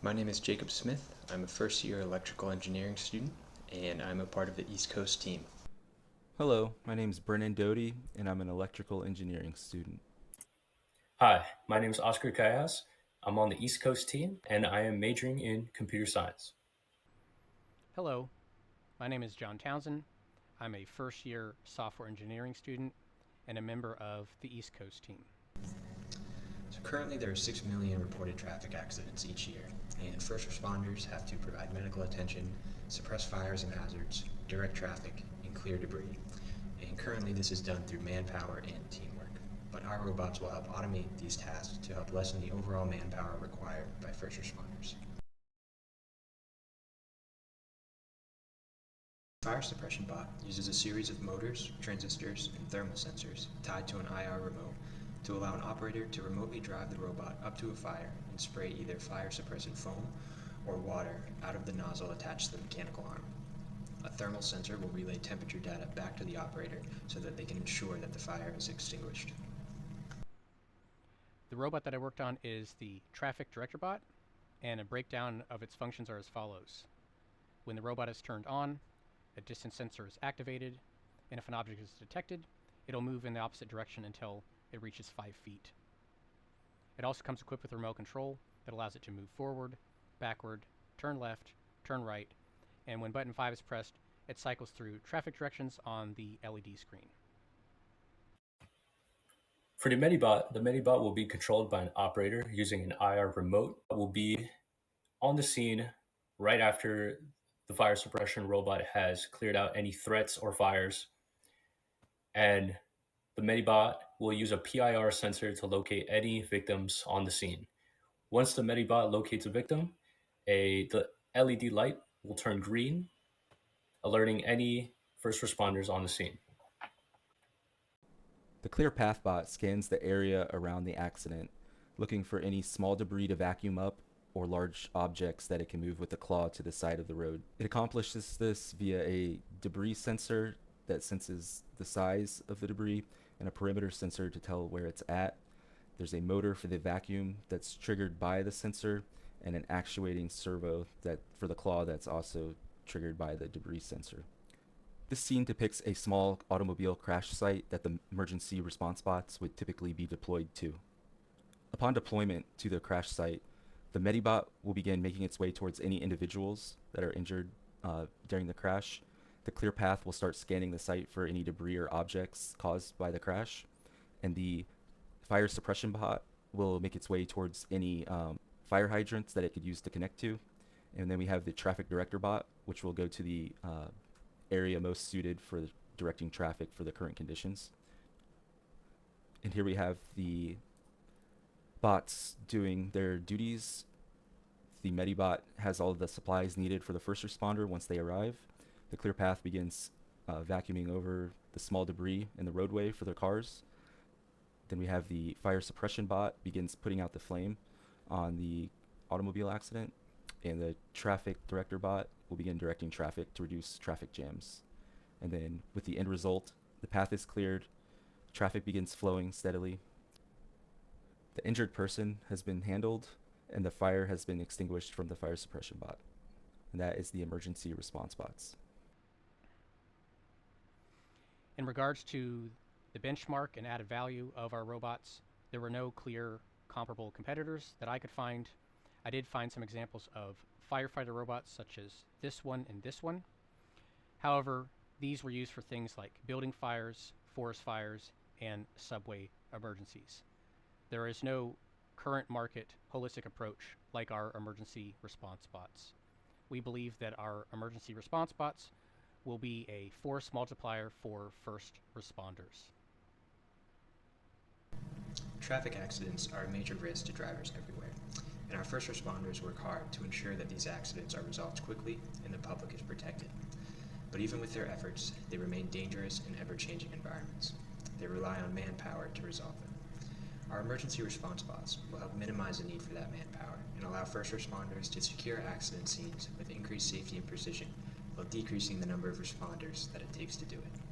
My name is Jacob Smith. I'm a first year electrical engineering student, and I'm a part of the East Coast team. Hello, my name is Brennan Doty, and I'm an electrical engineering student. Hi, my name is Oscar Callas. I'm on the East Coast team and I am majoring in computer science. Hello, my name is John Townsend. I'm a first year software engineering student and a member of the East Coast team. So currently there are 6 million reported traffic accidents each year, and first responders have to provide medical attention, suppress fires and hazards, direct traffic, and clear debris. And currently this is done through manpower and teamwork. But our robots will help automate these tasks to help lessen the overall manpower required by first responders. The fire suppression bot uses a series of motors, transistors, and thermal sensors tied to an IR remote to allow an operator to remotely drive the robot up to a fire and spray either fire suppressant foam or water out of the nozzle attached to the mechanical arm. A thermal sensor will relay temperature data back to the operator so that they can ensure that the fire is extinguished. The robot that I worked on is the traffic director bot, and a breakdown of its functions are as follows. When the robot is turned on, a distance sensor is activated, and if an object is detected, it'll move in the opposite direction until it reaches 5 feet. It also comes equipped with a remote control that allows it to move forward, backward, turn left, turn right, and when button 5 is pressed, it cycles through traffic directions on the LED screen. For the Medibot will be controlled by an operator using an IR remote. It will be on the scene right after the fire suppression robot has cleared out any threats or fires, and the Medibot will use a PIR sensor to locate any victims on the scene. Once the Medibot locates a victim, the LED light will turn green, alerting any first responders on the scene. The Clear Path bot scans the area around the accident, looking for any small debris to vacuum up or large objects that it can move with the claw to the side of the road. It accomplishes this via a debris sensor that senses the size of the debris and a perimeter sensor to tell where it's at. There's a motor for the vacuum that's triggered by the sensor and an actuating servo that for the claw that's also triggered by the debris sensor. This scene depicts a small automobile crash site that the emergency response bots would typically be deployed to. Upon deployment to the crash site, the Medibot will begin making its way towards any individuals that are injured during the crash. The Clear Path will start scanning the site for any debris or objects caused by the crash, and the fire suppression bot will make its way towards any fire hydrants that it could use to connect to. And then we have the traffic director bot, which will go to the area most suited for directing traffic for the current conditions. And here we have the bots doing their duties. The Medibot has all of the supplies needed for the first responder once they arrive. The Clear Path begins vacuuming over the small debris in the roadway for their cars. Then we have the fire suppression bot begins putting out the flame on the automobile accident, and the traffic director bot will begin directing traffic to reduce traffic jams. And then with the end result, the path is cleared, traffic begins flowing steadily, the injured person has been handled, and the fire has been extinguished from the fire suppression bot. And that is the emergency response bots. In regards to the benchmark and added value of our robots, there were no clear comparable competitors that I could find. I did find some examples of firefighter robots such as this one and this one. However, these were used for things like building fires, forest fires, and subway emergencies. There is no current market holistic approach like our emergency response bots. We believe that our emergency response bots will be a force multiplier for first responders. Traffic accidents are a major risk to drivers everywhere, and our first responders work hard to ensure that these accidents are resolved quickly and the public is protected. But even with their efforts, they remain dangerous in ever-changing environments. They rely on manpower to resolve them. Our emergency response bots will help minimize the need for that manpower and allow first responders to secure accident scenes with increased safety and precision while decreasing the number of responders that it takes to do it.